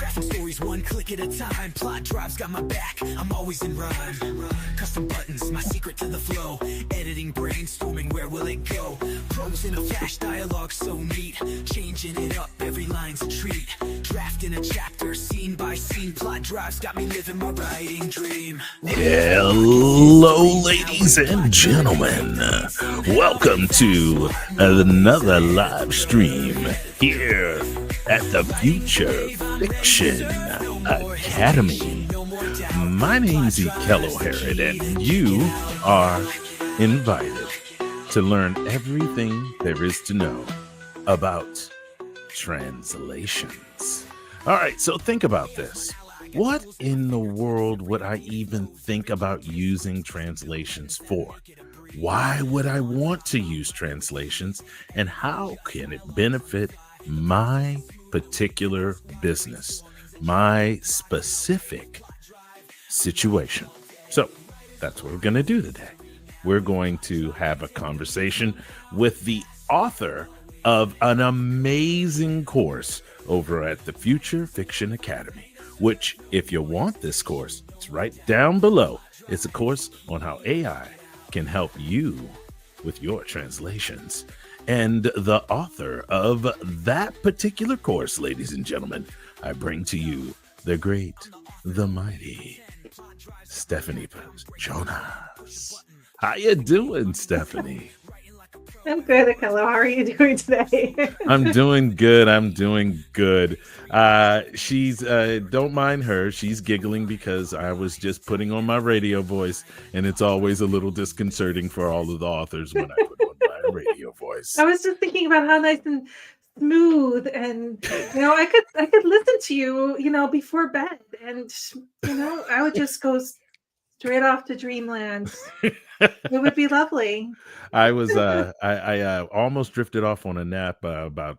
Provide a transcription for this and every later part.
Crafting stories one click at a time. Plot drives got my back, I'm always in rhyme. Custom buttons, my secret to the flow. Editing, brainstorming, where will it go? Prose in a flash, dialogue so neat. Changing it up, every line's a treat. Drafting a chapter, scene by scene. Plot drives got me living my writing dream. Hello, ladies and gentlemen. Welcome to another live stream here at the Future Fiction Academy. My name's Ekello Harrid, and you are invited to learn everything there is to know about translations. All right, so think about this. What in the world would I even think about using translations for? Why would I want to use translations, and how can it benefit my particular business, my specific situation? So that's what we're going to do today. We're going to have a conversation with the author of an amazing course over at the Future Fiction Academy, which, if you want this course, it's right down below. It's a course on how AI can help you with your translations. And the author of that particular course, ladies and gentlemen, I bring to you the great, the mighty Stephanie Pajonas. How you doing, Stephanie? I'm good, Ekello. How are you doing today? I'm doing good. She's don't mind her. She's giggling because I was just putting on my radio voice, and it's always a little disconcerting for all of the authors when I put on my radio voice. I was just thinking about how nice and smooth, and I could listen to you, before bed, and I would just go straight off to dreamland. It would be lovely. I was I almost drifted off on a nap about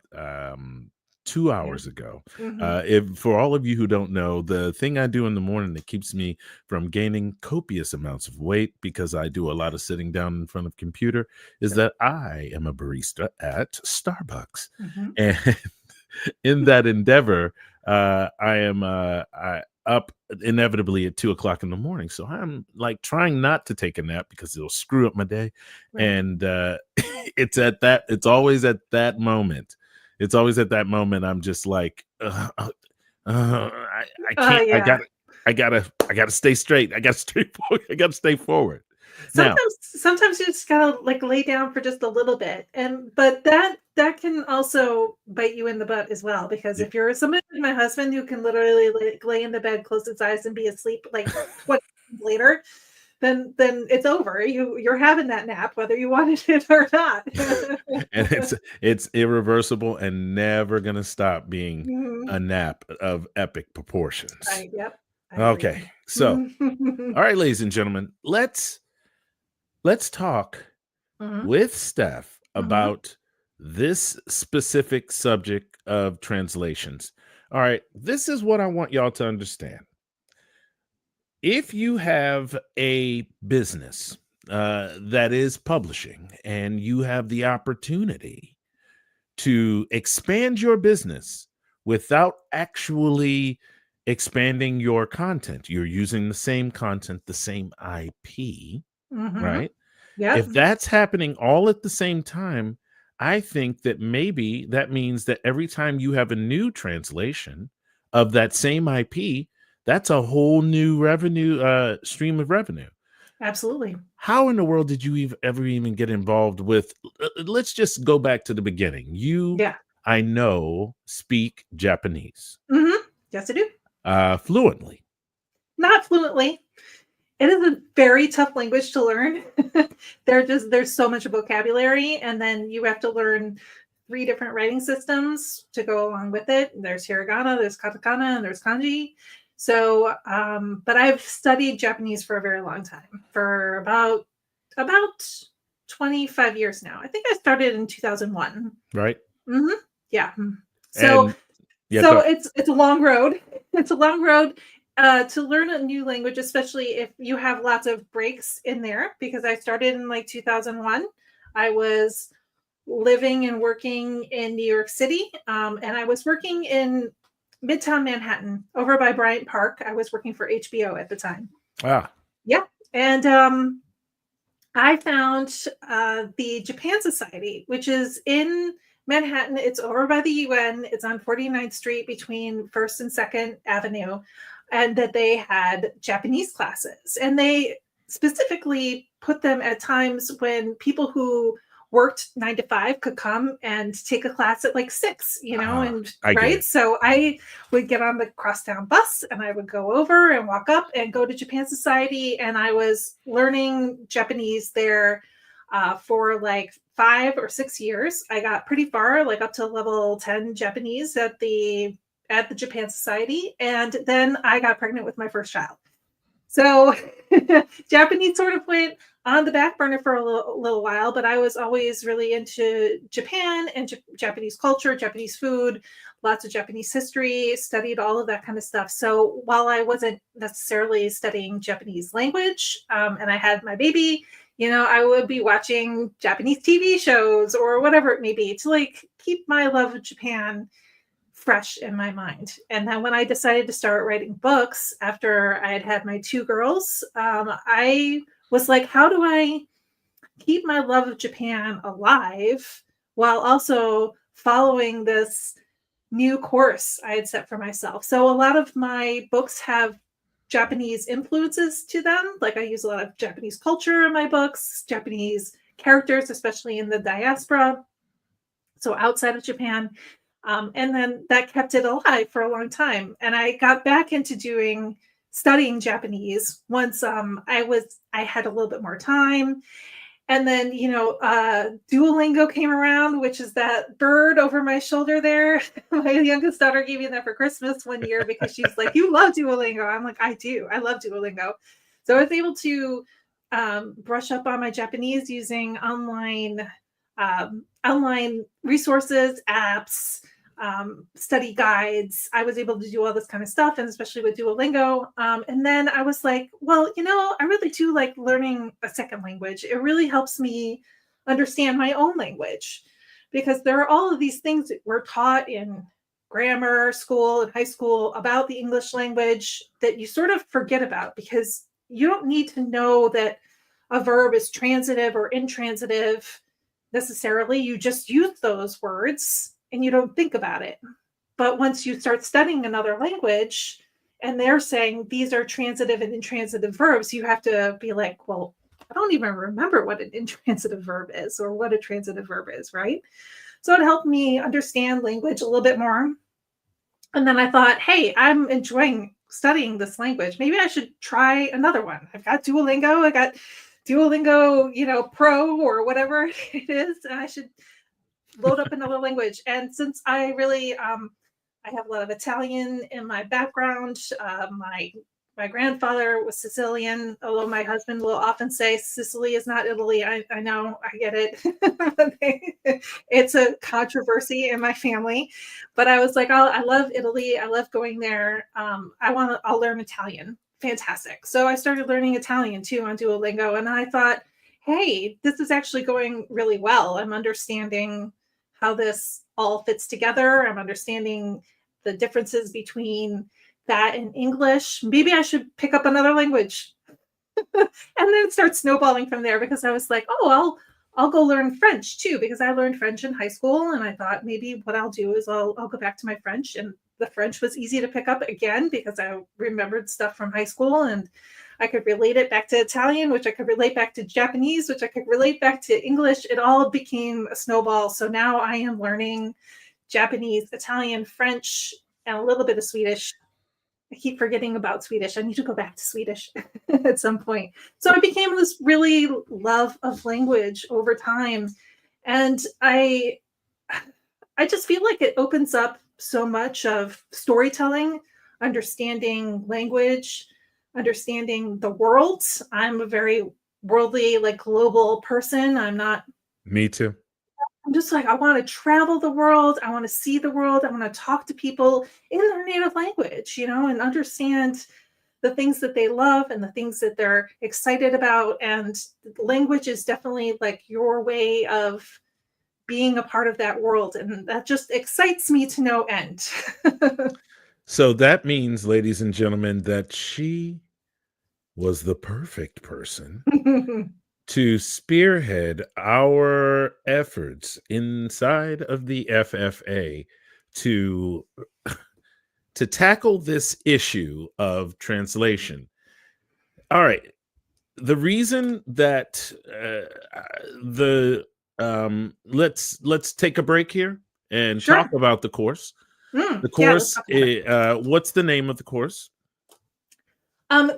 2 hours ago. Mm-hmm. For all of you who don't know, the thing I do in the morning that keeps me from gaining copious amounts of weight, because I do a lot of sitting down in front of a computer, is that I am a barista at Starbucks. Mm-hmm. And in that endeavor, I am up inevitably at 2:00 in the morning. So I'm like trying not to take a nap because it'll screw up my day. Right. And it's always at that moment. It's always at that moment I'm just like, I can't. Yeah. I gotta stay straight. I gotta stay forward. Now, Sometimes you just gotta lay down for just a little bit, but that can also bite you in the butt as well, because if you're somebody like my husband who can literally lay in the bed, close his eyes, and be asleep 20 minutes later, then it's over. You're having that nap whether you wanted it or not. and it's irreversible and never gonna stop being Mhm. a nap of epic proportions. Right. Yep. I Okay, agree. so all right, ladies and gentlemen, let's talk Mhm. with Steph about this specific subject of translations. All right, this is what I want y'all to understand. If you have a business that is publishing, and you have the opportunity to expand your business without actually expanding your content, you're using the same content, the same IP, right? Yep. If that's happening all at the same time, I think that maybe that means that every time you have a new translation of that same IP, that's a whole new revenue stream of revenue. Absolutely. How in the world did you ever even get involved with? Let's just go back to the beginning. Yeah. I know, speak Japanese. Yes, I do. Fluently. Not fluently. It is a very tough language to learn. There's so much vocabulary, and then you have to learn 3 different writing systems to go along with it. There's hiragana, there's katakana, and there's kanji. So, but I've studied Japanese for a very long time, for about 25 years now. I think I started in 2001. Right. Yeah. So it's a long road. It's a long road to learn a new language, especially if you have lots of breaks in there, because I started in 2001. I was living and working in New York City, and I was working in Midtown Manhattan, over by Bryant Park. I was working for HBO at the time. Ah, Yeah. And I found the Japan Society, which is in Manhattan. It's over by the UN. It's on 49th Street between 1st and 2nd Avenue. And that they had Japanese classes. And they specifically put them at times when people who worked 9 to 5 could come and take a class at like 6, and I get right. it. So I would get on the crosstown bus and I would go over and walk up and go to Japan Society. And I was learning Japanese there for like 5 or 6 years. I got pretty far, like up to level 10 Japanese at the Japan Society. And then I got pregnant with my first child. So Japanese sort of went on the back burner for a little while, but I was always really into Japan and Japanese culture, Japanese food, lots of Japanese history, studied all of that kind of stuff. So while I wasn't necessarily studying Japanese language, and I had my baby, I would be watching Japanese TV shows or whatever it may be to like keep my love of Japan fresh in my mind. And then when I decided to start writing books after I had my 2 girls, I was like, how do I keep my love of Japan alive while also following this new course I had set for myself? So a lot of my books have Japanese influences to them. Like I use a lot of Japanese culture in my books, Japanese characters, especially in the diaspora, so outside of Japan. And then that kept it alive for a long time. And I got back into studying Japanese once I had a little bit more time. And then, Duolingo came around, which is that bird over my shoulder there. My youngest daughter gave me that for Christmas one year because she's like, you love Duolingo. I'm like, I do. I love Duolingo. So I was able to brush up on my Japanese using online resources, apps, study guides. I was able to do all this kind of stuff, and especially with Duolingo. And then I was like, well, I really do like learning a second language. It really helps me understand my own language, because there are all of these things that we're taught in grammar school and high school about the English language that you sort of forget about, because you don't need to know that a verb is transitive or intransitive necessarily. You just use those words and you don't think about it. But once you start studying another language and they're saying these are transitive and intransitive verbs, you have to be like, well, I don't even remember what an intransitive verb is or what a transitive verb is, right? So it helped me understand language a little bit more. And then I thought, hey, I'm enjoying studying this language. Maybe I should try another one. I've got Duolingo. I got Duolingo, Pro or whatever it is, and I should load up another language. And since I really, I have a lot of Italian in my background. My grandfather was Sicilian, although my husband will often say Sicily is not Italy. I know, I get it. It's a controversy in my family, but I was like, oh, I love Italy. I love going there. I'll learn Italian. Fantastic. So I started learning Italian too on Duolingo, and I thought, hey, this is actually going really well. I'm understanding how this all fits together. I'm understanding the differences between that and English. Maybe I should pick up another language. And then it starts snowballing from there, because I was like, oh, I'll go learn French too, because I learned French in high school. And I thought maybe what I'll do is I'll go back to my French. And the French was easy to pick up again because I remembered stuff from high school, and I could relate it back to Italian, which I could relate back to Japanese, which I could relate back to English. It all became a snowball. So now I am learning Japanese, Italian, French, and a little bit of Swedish. I keep forgetting about Swedish. I need to go back to Swedish at some point. So I became this really love of language over time. And I just feel like it opens up so much of storytelling, understanding language, understanding the world. I'm a very worldly, like global person. I'm not. Me too. I'm just like, I want to travel the world. I want to see the world. I want to talk to people in their native language, and understand the things that they love and the things that they're excited about. And language is definitely like your way of being a part of that world. And that just excites me to no end. So that means, ladies and gentlemen, that she was the perfect person to spearhead our efforts inside of the FFA to tackle this issue of translation. All right, the reason that the let's take a break here and talk Sure. about the course. The Yeah, let's course, talk about it. what's the name of the course?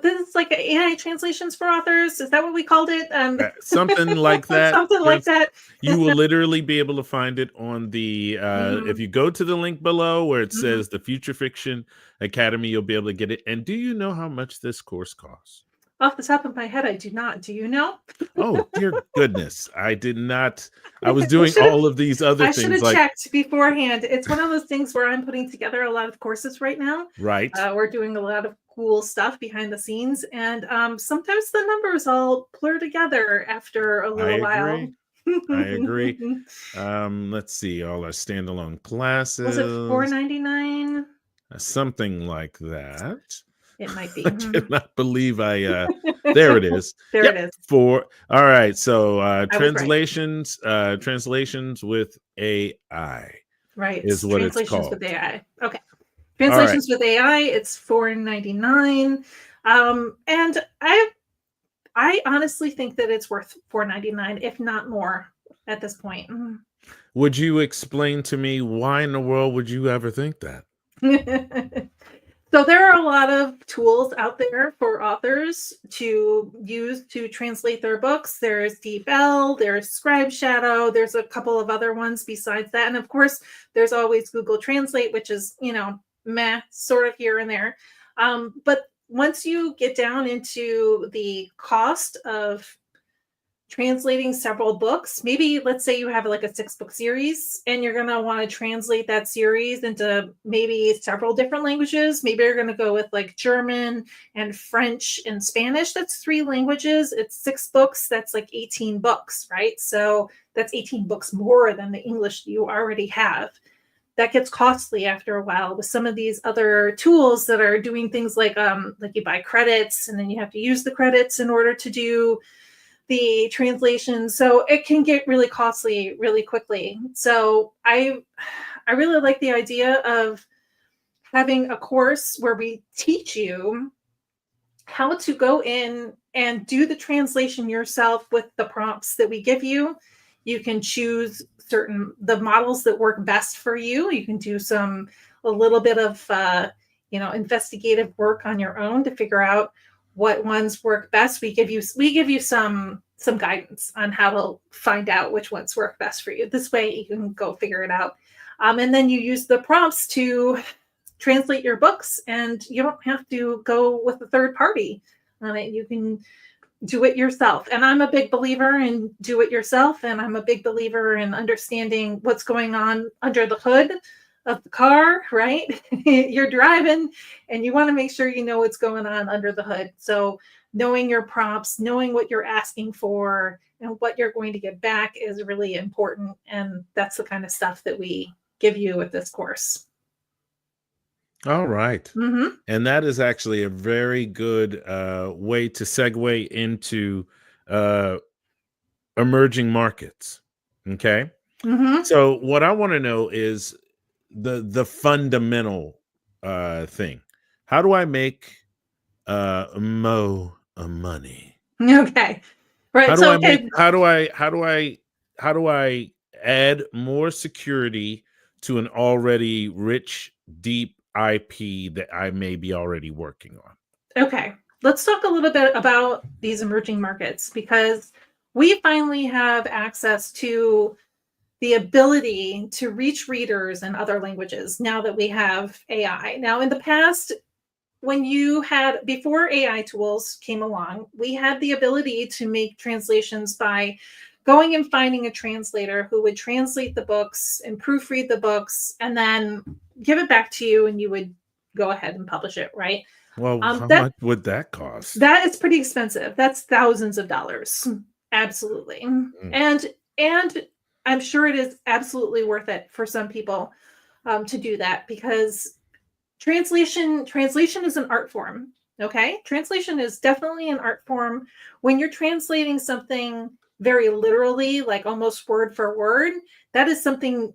This is like AI translations for authors. Is that what we called it? Something like that. Something like that. You will literally be able to find it on the if Mhm, you go to the link below where it mhm. says the Future Fiction Academy, you'll be able to get it. And do you know how much this course costs? Off the top of my head, I do not. Do you know? Oh, dear goodness. I did not. I was I doing should have all of these other I should things have like, checked beforehand. It's one of those things where I'm putting together a lot of courses right now. right. We're doing a lot of cool stuff behind the scenes, and sometimes the numbers all blur together after a I little while. agree. I agree. Let's see, all our standalone Was it classes, 4.99? something like that. It might be. I Mhm. cannot believe there it is. There it Yep. is. All right. So I was right. translations with AI Right. is what it's Translations called. with AI. Okay. All right. Translations with AI, it's 4.99. And I honestly think that it's worth 4.99, if not more, at this point. Would you explain to me why in the world would you ever think that? So there are a lot of tools out there for authors to use to translate their books. There's DeepL, there's Scribe Shadow, there's a couple of other ones besides that. And of course, there's always Google Translate, which is, meh, sort of here and there. But once you get down into the cost of translating several books, maybe let's say you have like a 6-book series and you're going to want to translate that series into maybe several different languages. Maybe you're going to go with like German and French and Spanish. That's 3 languages. It's 6 books. That's like 18 books, right? So that's 18 books more than the English you already have. That gets costly after a while with some of these other tools that are doing things like you buy credits and then you have to use the credits in order to do the translation. So it can get really costly really quickly. So I really like the idea of having a course where we teach you how to go in and do the translation yourself with the prompts that we give you. You can choose the models that work best for you. You can do a little bit of investigative work on your own to figure out what ones work best. We give you some guidance on how to find out which ones work best for you. This way you can go figure it out. And then you use the prompts to translate your books, and you don't have to go with a third party on it. You can do it yourself. And I'm a big believer in do it yourself. And I'm a big believer in understanding what's going on under the hood of the car, right? You're driving and you want to make sure you know what's going on under the hood. So knowing your prompts, knowing what you're asking for and what you're going to get back is really important. And that's the kind of stuff that we give you with this course. All right. Mm-hmm. And that is actually a very good way to segue into uh, emerging markets. Okay. Mm-hmm. So what I want to know is the fundamental thing. How do I make mo money? Okay. How Right. do So, I make okay. how do I add more security to an already rich, deep IP that I may be already working on? Okay, let's talk a little bit about these emerging markets because we finally have access to the ability to reach readers in other languages now that we have AI. Now, in the past, before AI tools came along, we had the ability to make translations by going and finding a translator who would translate the books and proofread the books and then give it back to you and you would go ahead and publish it, right? Well, how That much would that cost? that is pretty expensive. That's thousands of dollars. Absolutely. Mm. And I'm sure it is absolutely worth it for some people to do that because Translation is an art form. Okay, translation is definitely an art form. When you're translating something very literally, like almost word for word, that is something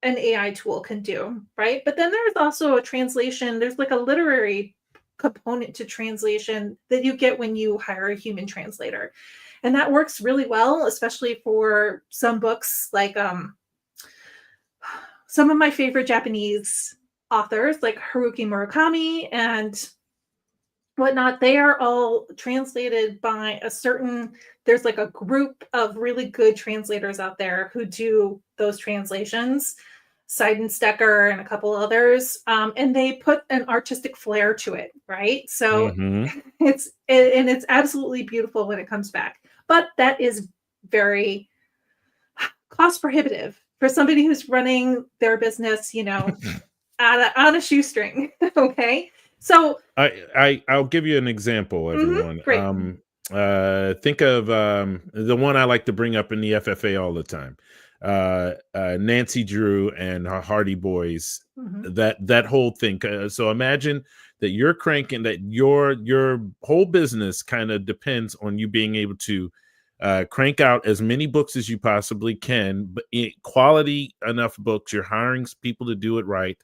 an AI tool can do, right? But then there's also a translation, there's like a literary component to translation that you get when you hire a human translator. And that works really well, especially for some books like some of my favorite Japanese authors like Haruki Murakami and whatnot. They are all translated by there's like a group of really good translators out there who do those translations. Seidenstecker and a couple others, and they put an artistic flair to it, right? So Mm-hmm. it's absolutely beautiful when it comes back, but that is very cost prohibitive for somebody who's running their business, on a shoestring. Okay, so I'll give you an example, everyone. great. Think of the one I like to bring up in the FFA all the time. Nancy Drew and her Hardy Boys. Mhm. That whole thing. So imagine that you're cranking that your whole business kind of depends on you being able to crank out as many books as you possibly can, but quality enough books. You're hiring people to do it right,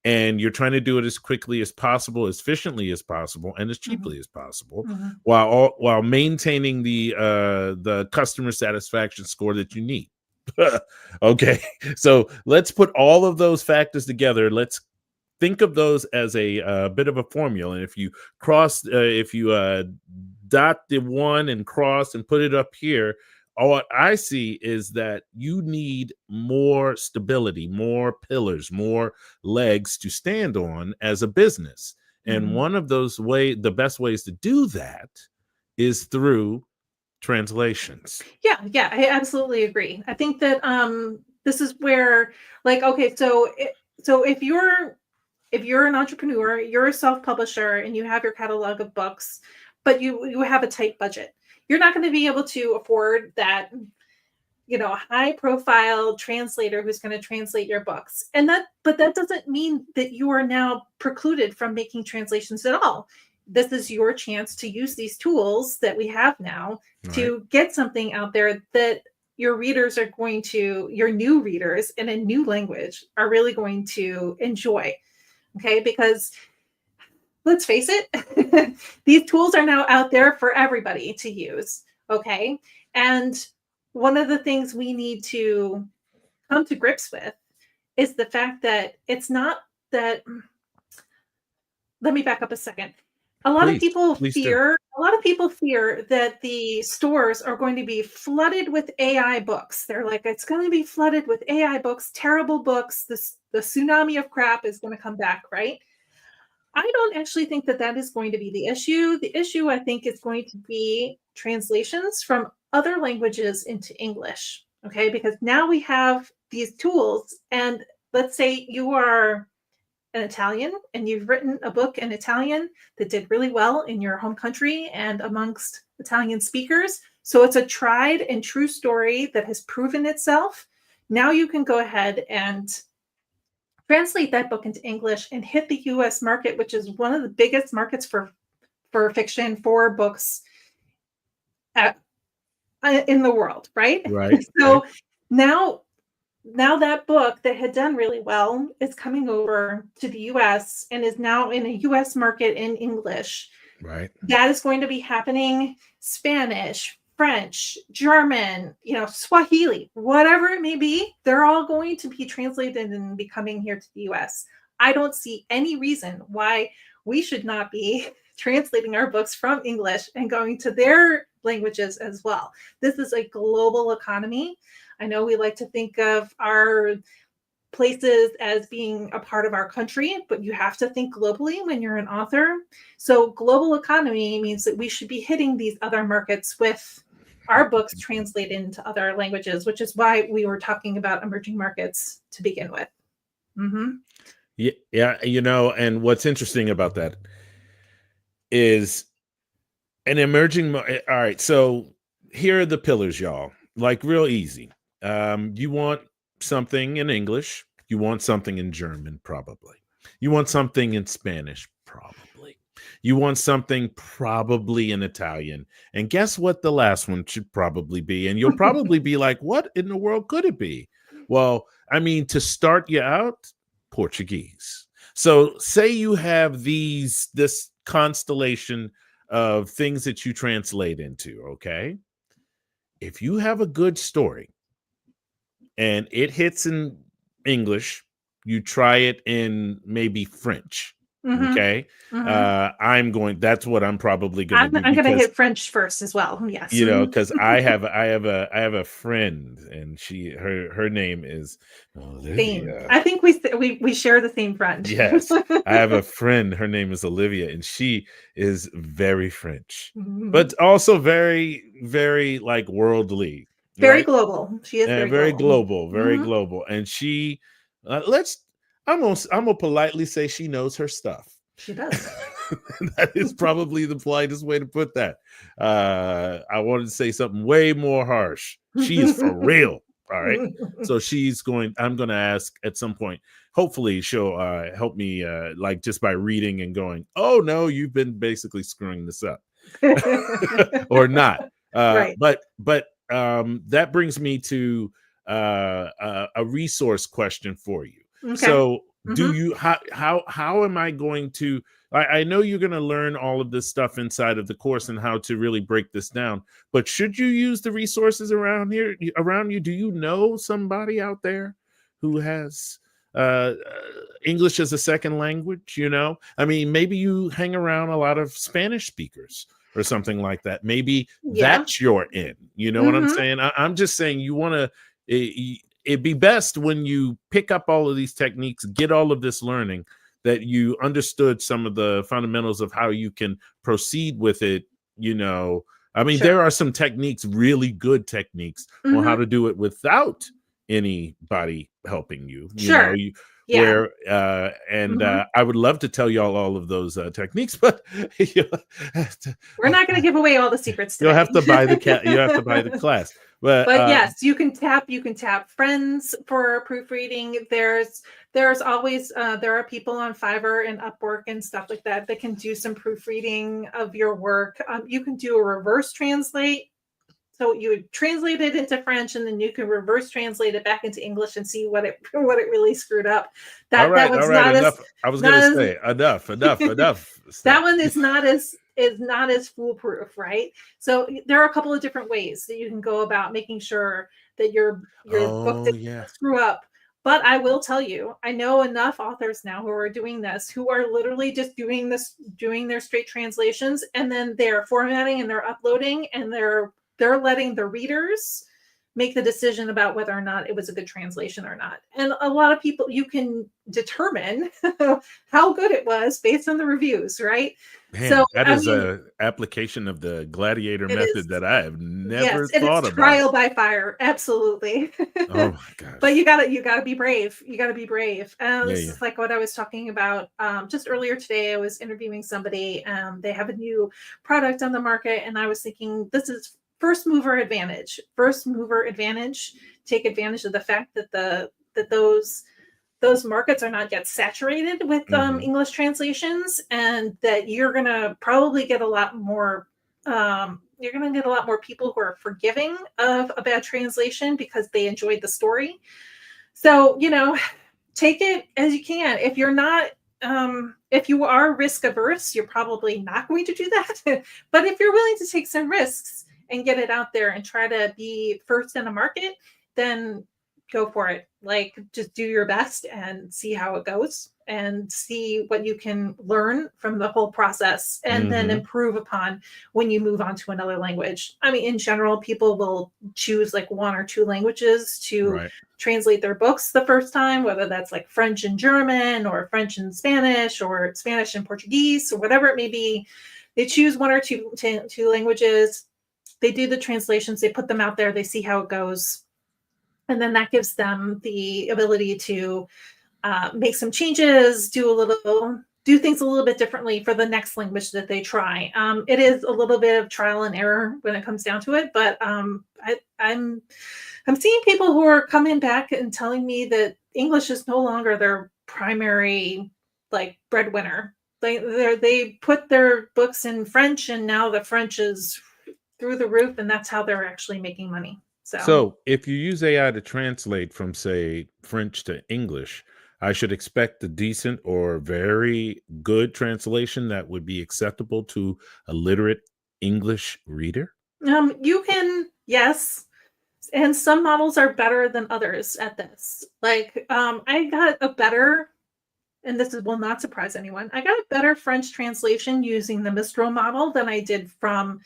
and you're trying to do it as quickly as possible, as efficiently as possible, and as Mhm. cheaply as possible, Mhm. while maintaining the customer satisfaction score that you need. Okay, so let's put all of those factors together. Let's think of those as a bit of a formula. And if you dot the one and cross and put it up here, all I see is that you need more stability, more pillars, more legs to stand on as a business. And Mhm. one of the best ways to do that is through translations. Yeah, I absolutely agree. I think that this is where, like, okay, so if you're an entrepreneur, you're a self-publisher and you have your catalog of books, but you have a tight budget. You're not going to be able to afford that, high profile translator who's going to translate your books. But that doesn't mean that you are now precluded from making translations at all. This is your chance to use these tools that we have now Right. to get something out there that your new readers in a new language are really going to enjoy. Okay, because let's face it, these tools are now out there for everybody to use. Okay, and one of the things we need to come to grips with is the fact that it's not that. Let me back up a second. Please, please do. A lot of people fear that the stores are going to be flooded with AI books. They're like, it's going to be flooded with AI books, terrible books. The tsunami of crap is going to come back, right? I don't actually think that that is going to be the issue. The issue, I think, is going to be translations from other languages into English. Okay, because now we have these tools, and let's say you are an Italian and you've written a book in Italian that did really well in your home country and amongst Italian speakers. So it's a tried and true story that has proven itself. Now you can go ahead and translate that book into English and hit the US market, which is one of the biggest markets for fiction, for books at, in the world, right? Right, right, So now that book that had done really well is coming over to the US and is now in a US market in English. right. That is going to be happening Spanish, French, German, Swahili, whatever it may be, they're all going to be translated and be coming here to the US. I don't see any reason why we should not be translating our books from English and going to their languages as well. This is a global economy. I know we like to think of our places as being a part of our country, but you have to think globally when you're an author. So global economy means that we should be hitting these other markets with our books translated into other languages, which is why we were talking about emerging markets to begin with. Mm-hmm. Yeah, and what's interesting about that is an all right, so here are the pillars, y'all. Like real easy. You want something in English, you want something in German, probably. You want something in Spanish, probably. You want something probably in Italian. And guess what the last one should probably be? And you'll probably be like, what in the world could it be? Well, I mean, to start you out, Portuguese. So say you have this constellation of things that you translate into, okay? If you have a good story and it hits in English, you try it in maybe French. Mm-hmm. Okay. That's what I'm probably gonna do, I'm gonna because hit French first as well. Yes. because I have a friend, and her name is Same. Olivia. I think we share the same friend. Yes, I have a friend. Her name is Olivia, and she is very French, Mhm. but also very, very like worldly, Very right? global. She is And very very global. global, very Mhm. global. And she, I'm gonna politely say she knows her stuff. She does. That is probably the politest way to put that. I wanted to say something way more harsh. She is for real. All right. So I'm going to ask at some point, hopefully she'll help me like just by reading and going, oh no, you've been basically screwing this up or not. Right. But that brings me to a resource question for you. Okay. So do Mhm. you how am I going to I know you're going to learn all of this stuff inside of the course and how to really break this down, but should you use the resources around you? Do you know somebody out there who has uh, English as a second language? I mean, maybe you hang around a lot of Spanish speakers or something like that. Maybe Yeah. that's your in. You know what I'm Mhm. saying? I'm just saying you want to. It'd be best when you pick up all of these techniques, get all of this learning, that you understood some of the fundamentals of how you can proceed with it. I mean, there Sure. are some techniques, really good techniques, on how Mhm. to do it without anybody helping you. Sure. Yeah. Where and Mhm. I would love to tell y'all all of those techniques, but you have to, We're not going to give away all the secrets you'll today. have to buy the cat. You have to buy the class. But But yes, you can tap friends for proofreading. There's always there are people on Fiverr and Upwork and stuff like that that can do some proofreading of your work. You can do a reverse translate. So you would translate it into French, and then you can reverse translate it back into English and see what it what it really screwed up. That all one's right, not as enough. I was gonna not as say enough, that Steph. one is not as foolproof, right? So there are a couple of different ways that you can go about making sure that your book Oh didn't yeah. screw up. But I will tell you, I know enough authors now who are doing this, who are literally just doing their straight translations, and then they're formatting and they're uploading, and they're letting the readers make the decision about whether or not it was a good translation or not. And a lot of people, you can determine how good it was based on the reviews, right? So, Man, that I is mean, a application of the gladiator it is, method that I have yes, never and it's thought about. trial by fire, absolutely. Oh my But gosh. you gotta be brave. You gotta be brave. Yeah, This yeah. is like what I was talking about just earlier today. I was interviewing somebody. They have a new product on the market, and I was thinking this is first mover advantage. First mover advantage. Take advantage of the fact that those markets are not yet saturated with Mhm. English translations, and that you're gonna probably get a lot more. You're going to get a lot more people who are forgiving of a bad translation because they enjoyed the story. So, take it as you can. If you're not, if you are risk averse, you're probably not going to do that. But if you're willing to take some risks and get it out there and try to be first in a market, then go for it. Like, just do your best and see how it goes and see what you can learn from the whole process, and then Mhm. improve upon when you move on to another language. I mean, in general, people will choose like one or two languages to Right. translate their books the first time, whether that's like French and German or French and Spanish or Spanish and Portuguese or whatever it may be. They choose one or two languages. They do the translations, they put them out there, they see how it goes. And then that gives them the ability to make some changes, do things a little bit differently for the next language that they try. It is a little bit of trial and error when it comes down to it, but I'm seeing people who are coming back and telling me that English is no longer their primary like breadwinner. They put their books in French, and now the French is through the roof, and that's how they're actually making money. So if you use AI to translate from, say, French to English, I should expect a decent or very good translation that would be acceptable to a literate English reader. You can, yes. And some models are better than others at this. Like, I got a better, and will not surprise anyone, I got a better French translation using the Mistral model than I did from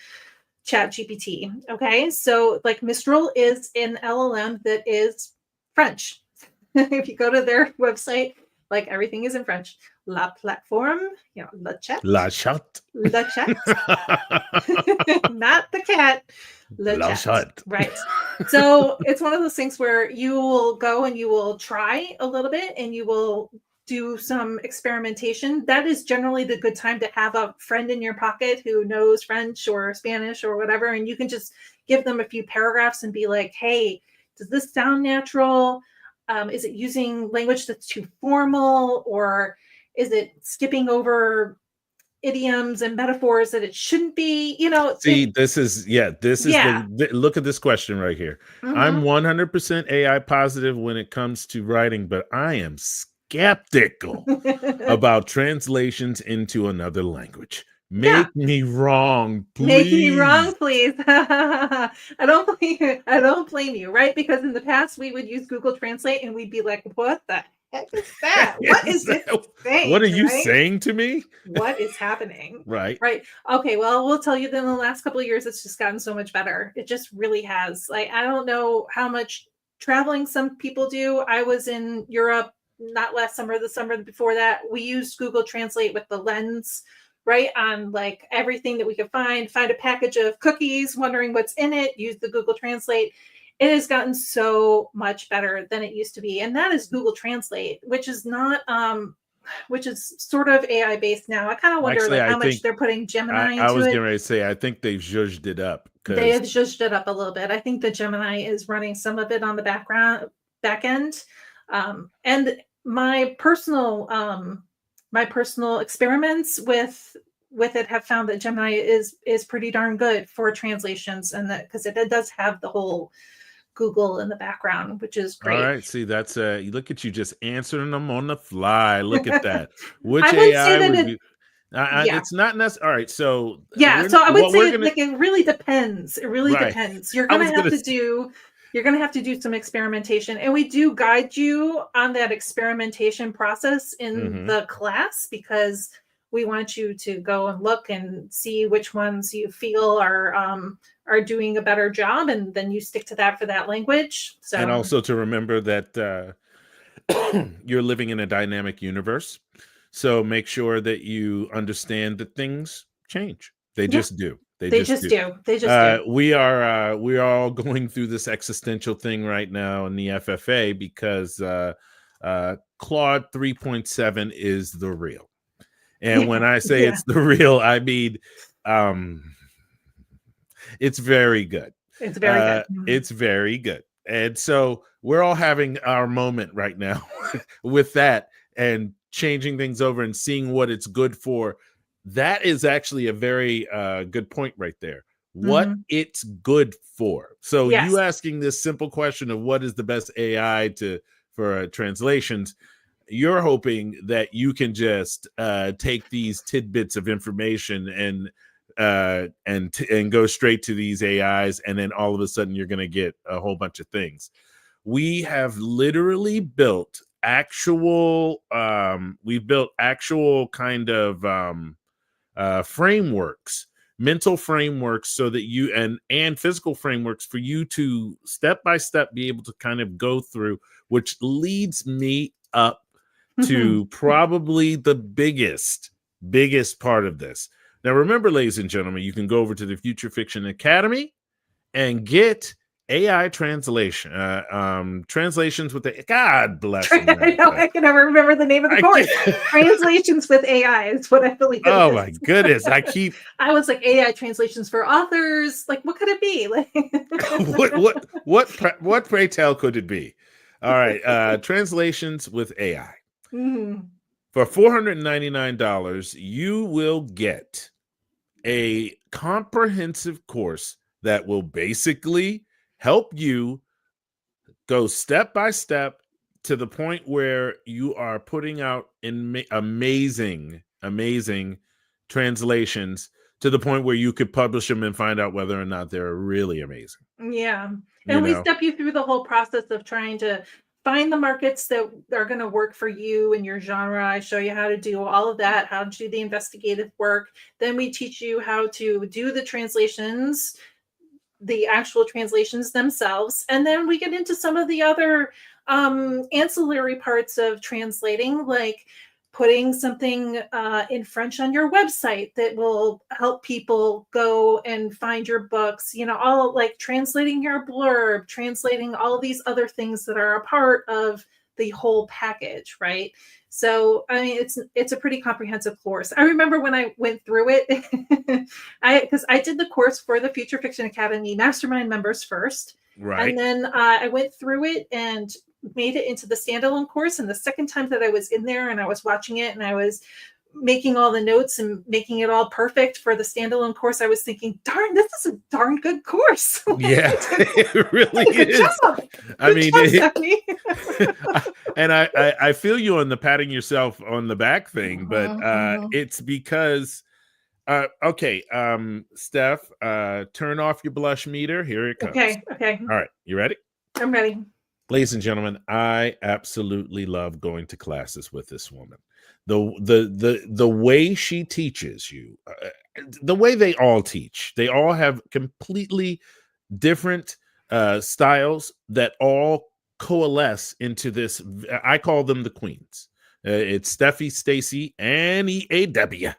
ChatGPT. Okay. So, like, Mistral is an LLM that is French. If you go to their website, like, everything is in French. La plateforme, le chat. La chat. Le chat. Not the cat. La chat. Right. So it's one of those things where you will go and you will try a little bit and you will do some experimentation. That is generally the good time to have a friend in your pocket who knows French or Spanish or whatever. And you can just give them a few paragraphs and be like, hey, does this sound natural? Is it using language that's too formal, or is it skipping over idioms and metaphors that it shouldn't be? See, this is look at this question right here. I'm 100% AI positive when it comes to writing, but I am skeptical about translations into another language. Make me wrong, please. Make me wrong, please. I don't blame you, right? Because in the past we would use Google Translate and we'd be like, what the heck is that? What is this saying? What are you saying to me? What is happening? Right. Okay, well, we'll tell you that in the last couple of years, it's just gotten so much better. It just really has. Like, I don't know how much traveling some people do. I was in Europe, not last summer, the summer before that. We used Google Translate with the lens, right, on like everything that we could find a package of cookies, wondering what's in it, use the Google Translate. It has gotten so much better than it used to be. And that is Google Translate, which is not, which is sort of AI based now. I kind of wonder how much they're putting Gemini into it. I was getting ready to say, I think they've zhuzhed it up. They have zhuzhed it up a little bit. I think the Gemini is running some of it on the back end. And my personal experiments with it have found that Gemini is pretty darn good for translations, and that because it does have the whole Google in the background, which is great. All right, see, that's look at you just answering them on the fly. Look at that. Which I would AI say that would you? It's not necessary. All right, so so I would say like it really depends. It really depends. You're gonna have to do some experimentation, and we do guide you on that experimentation process in the class, because we want you to go and look and see which ones you feel are doing a better job, and then you stick to that for that language. So, and also to remember that you're living in a dynamic universe, so make sure that you understand that things change. They just do. They just do. We are all going through this existential thing right now in the FFA because Claude 3.7 is the real. And when I say it's the real, I mean it's very good. It's very good. It's very good. And so we're all having our moment right now with that and changing things over and seeing what it's good for. That is actually a very good point right there. What it's good for. So you asking this simple question of what is the best AI for translations, you're hoping that you can just take these tidbits of information and go straight to these AIs, and then all of a sudden you're going to get a whole bunch of things. We have literally built actual kind of frameworks, mental frameworks, so that you and physical frameworks for you to step by step be able to kind of go through, which leads me up to probably the biggest part of this. Now, remember, ladies and gentlemen, you can go over to the Future Fiction Academy and get AI translations with the God bless. I can never remember the name of the course. Translations with AI is what I believe. Oh my goodness! I was like, AI translations for authors. Like, what could it be? Like, what pray tell could it be? All right, translations with AI. For $499, you will get a comprehensive course that will basically help you go step by step to the point where you are putting out amazing translations, to the point where you could publish them and find out whether or not they're really amazing. Yeah. You And we know, step you through the whole process of trying to find the markets that are going to work for you and your genre. I show you how to do all of that, how to do the investigative work. Then we teach you how to do the translations, the actual translations themselves. And then we get into some of the other ancillary parts of translating, like putting something in French on your website that will help people go and find your books, all like translating your blurb, translating all of these other things that are a part of the whole package, right? So I mean, it's a pretty comprehensive course. I remember when I went through it, because I did the course for the Future Fiction Academy Mastermind members first, right? and then I went through it and made it into the standalone course. And the second time that I was in there and I was watching it and I was making all the notes and making it all perfect for the standalone course, I was thinking, darn, this is a darn good course. Yeah, it really Good is. job. I mean, Good job, Stephanie. and I feel you on the patting yourself on the back thing, but Mhm. it's because okay, Steph, turn off your blush meter. Here it comes. Okay. All right, you ready? I'm ready. Ladies and gentlemen, I absolutely love going to classes with this woman. The way she teaches you, the way they all teach, they all have completely different styles that all coalesce into this. I call them the queens. It's Steffi, Stacy, and EAW.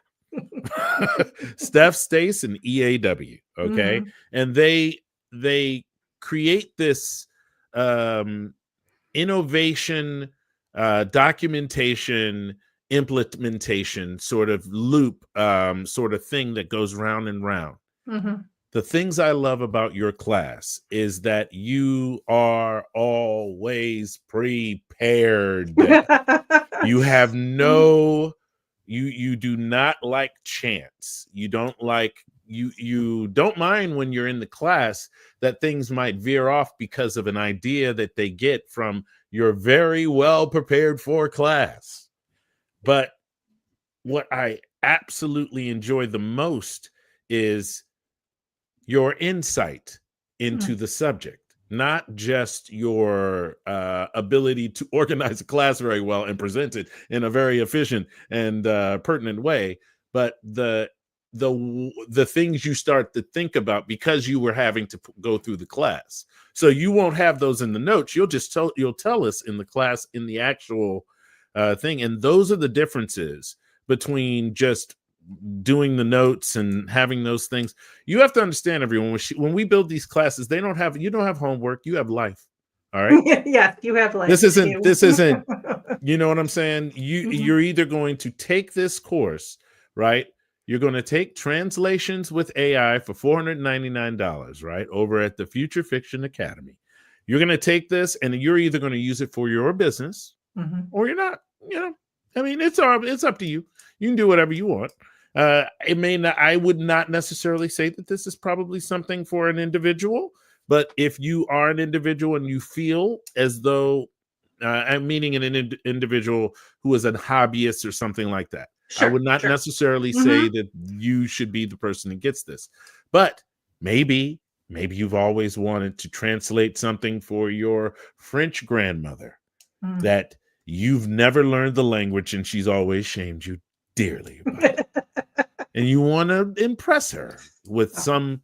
Steph, Stace, and EAW. Okay, Mhm. and they create this innovation, documentation, implementation sort of loop, sort of thing that goes round and round. Mhm. The things I love about your class is that you are always prepared. You have you do not like chance. You don't like you don't mind when you're in the class that things might veer off because of an idea that they get from your very well prepared for class. But what I absolutely enjoy the most is your insight into the subject, not just your ability to organize a class very well and present it in a very efficient and pertinent way, but the things you start to think about because you were having to go through the class. So you won't have those in the notes. You'll tell us in the class, in the actual thing, and those are the differences between just doing the notes and having those things. You have to understand, everyone, when we build these classes, you don't have homework, you have life. All right. Yes, you have life. This isn't You. you know what I'm saying? Mhm. You're either going to take this course, right? You're going to take translations with AI for $499, right? Over at the Future Fiction Academy. You're going to take this and you're either going to use it for your business Mhm. or you're not. I mean, it's up to you. You can do whatever you want. It may not, I would not necessarily say that this is probably something for an individual, but if you are an individual and you feel as though, I'm meaning an individual who is a hobbyist or something like that, I would not Sure. necessarily say Mhm. that you should be the person that gets this. But maybe you've always wanted to translate something for your French grandmother Mm. that you've never learned the language and she's always shamed you dearly about it. And you want to impress her with some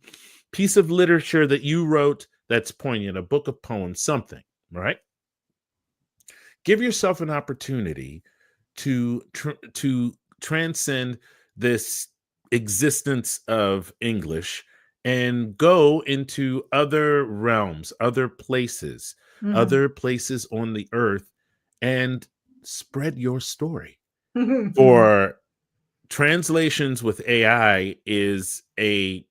piece of literature that you wrote that's poignant, a book of poems, something, right? Give yourself an opportunity to transcend this existence of English and go into other realms, other places Mhm. on the earth, and spread your story. Mhm. For translations with AI is a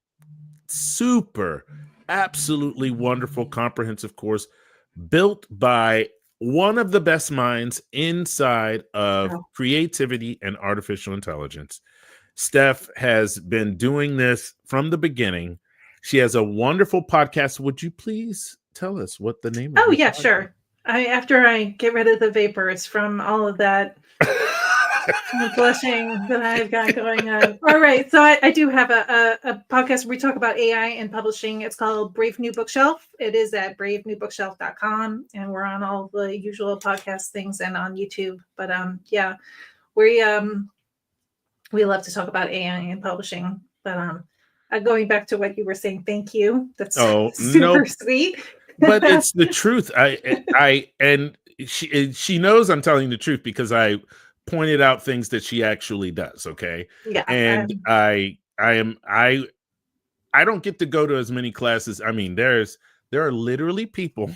super, absolutely wonderful, comprehensive course built by one of the best minds inside of Oh. creativity and artificial intelligence. Steph has been doing this from the beginning. She has a wonderful podcast. Would you please tell us what the name of Oh your yeah, podcast? sure. After I get rid of the vapors from all of that blushing that I've got going on. All right. So I do have a podcast where we talk about AI and publishing. It's called Brave New Bookshelf. It is at bravenewbookshelf.com. And we're on all the usual podcast things and on YouTube. But yeah, we love to talk about AI and publishing. But going back to what you were saying, thank you. That's super no, sweet. but it's the truth. And she knows I'm telling the truth because I pointed out things that she actually does. Okay. Yeah. And I don't get to go to as many classes. I mean, there are literally people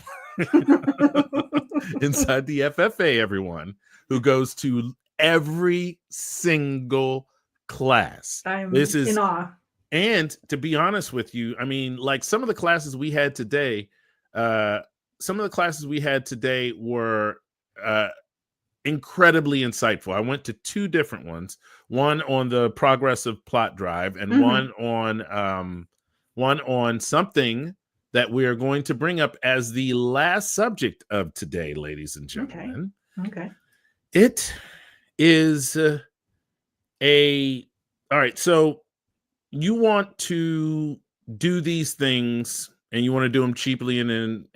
inside the FFA, everyone who goes to every single class. I'm This is in awe. And to be honest with you, I mean, like some of the classes we had today, were incredibly insightful. I went to two different ones, one on the progressive plot drive and Mm-hmm. one on something that we are going to bring up as the last subject of today, ladies and gentlemen. Okay. It is all right. So you want to do these things and you want to do them cheaply and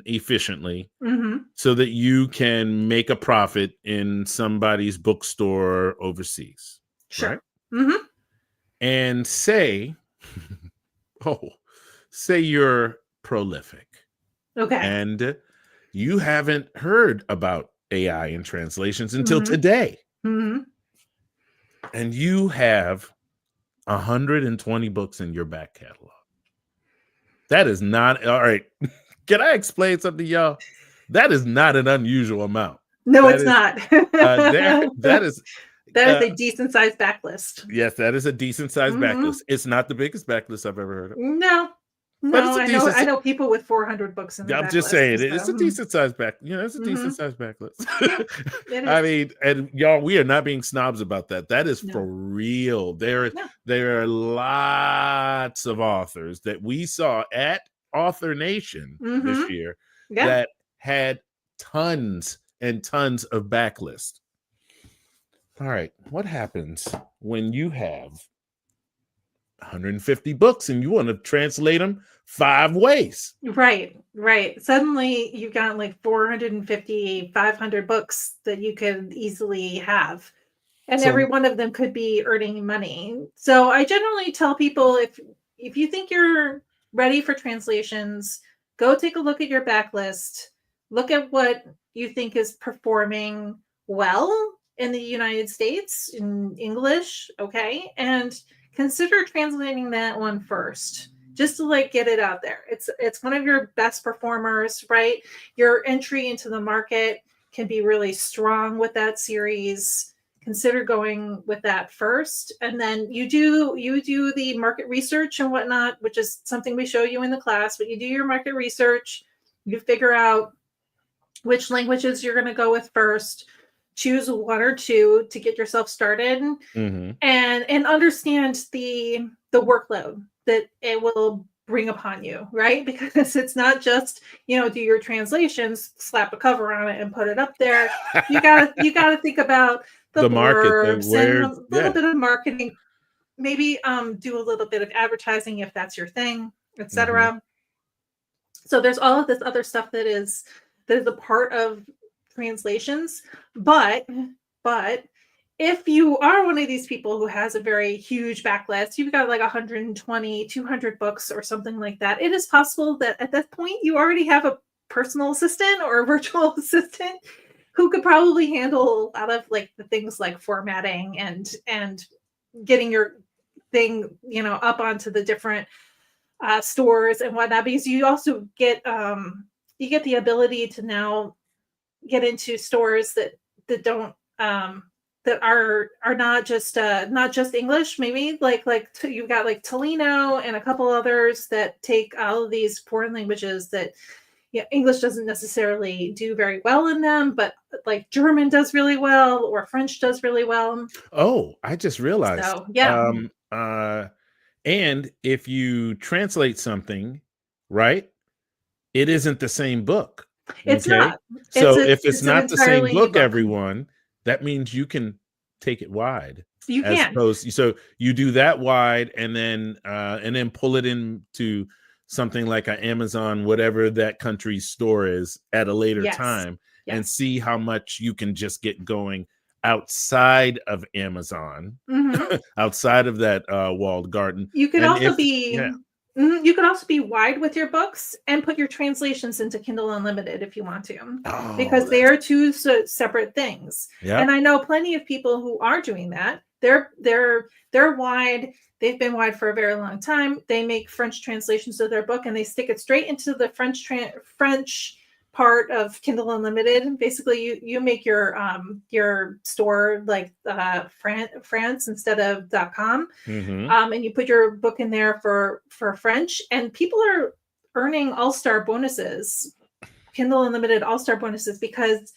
efficiently, Mm-hmm. so that you can make a profit in somebody's bookstore overseas. Sure. Right? Mm-hmm. And say you're prolific Okay. and you haven't heard about AI and translations until Mhm. today. Mm-hmm. And you have 120 books in your back catalog. That is not all right. Can I explain something, y'all? That is not an unusual amount. No, it's not. That is a decent sized backlist. Yes, that is a decent sized Mhm. backlist. It's not the biggest backlist I've ever heard of. No, But it's a I decent. know people with 400 books in their I'm backlist. just saying, so, it's a decent sized back. It's a Mhm. decent sized backlist. It is. I mean, and y'all, we are not being snobs about that. That is No. for real. There are lots of authors that we saw at Author Nation this Mhm. year Yeah. that had tons and tons of backlist. All right, what happens when you have 150 books and you want to translate them 5 ways? Right. Suddenly you've got like 450, 500 books that you could easily have. And So- every one of them could be earning money. So I generally tell people if you think you're ready for translations, go take a look at your backlist. Look at what you think is performing well in the United States in English, okay? And consider translating that one first, just to like get it out there. It's one of your best performers, right? Your entry into the market can be really strong with that series. Consider going with that first, and then you do the market research and whatnot, which is something we show you in the class. But you do your market research, you figure out which languages you're going to go with first, choose one or two to get yourself started, Mm-hmm. and understand the workload that it will bring upon you, right? Because it's not just, do your translations, slap a cover on it and put it up there. You gotta think about the market, blurbs and a little bit of marketing, maybe do a little bit of advertising if that's your thing, etc. Mm-hmm. So there's all of this other stuff that is a part of translations, but if you are one of these people who has a very huge backlist, you've got like 120, 200 books or something like that, it is possible that at that point you already have a personal assistant or a virtual assistant who could probably handle a lot of like the things like formatting and getting your thing, up onto the different stores and whatnot, because you also get the ability to now get into stores that don't that are not just English. Maybe like you've got like Tolino and a couple others that take all of these foreign languages that yeah, English doesn't necessarily do very well in them, but like German does really well or French does really well. Oh, I just realized. So yeah, And if you translate something, right, it isn't the same book. it's Okay. not. So if it's It's an not the same entirely new book, book. everyone, that means you can take it wide You as can. opposed so you do that wide and then pull it into something like an Amazon, whatever that country's store is at a later Yes. time and Yes. see how much you can just get going outside of Amazon, Hmm. outside of that walled garden. You could And also if be yeah. you could also be wide with your books and put your translations into Kindle Unlimited if you want to, Oh, because they that's are two separate things. And yep. I know plenty of people who are doing that. They're wide. They've been wide for a very long time. They make French translations of their book and they stick it straight into the French part of Kindle Unlimited. Basically, you make your store like France instead of .com, Mhm. and you put your book in there for French, and people are earning all-star bonuses, Kindle Unlimited all-star bonuses, because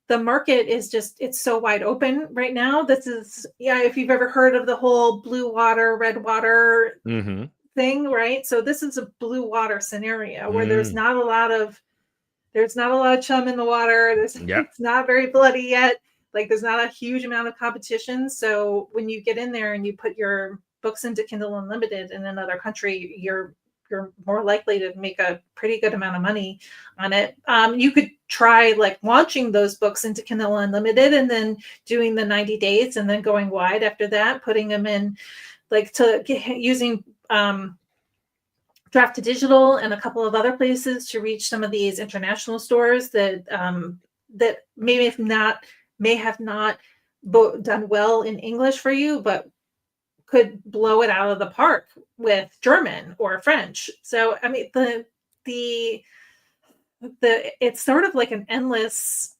the market is just it's so wide open right now. This is, yeah, if you've ever heard of the whole blue water, red water Mhm. thing, right? So this is a blue water scenario where Mm. there's not a lot of chum in the water. Yep. It's not very bloody yet. Like there's not a huge amount of competition. So when you get in there and you put your books into Kindle Unlimited in another country, you're more likely to make a pretty good amount of money on it. You could try like launching those books into Kindle Unlimited and then doing the 90 days and then going wide after that, putting them in like using Draft to Digital and a couple of other places to reach some of these international stores that may have not done well in English for you, but could blow it out of the park with German or French. So I mean the it's sort of like an endless,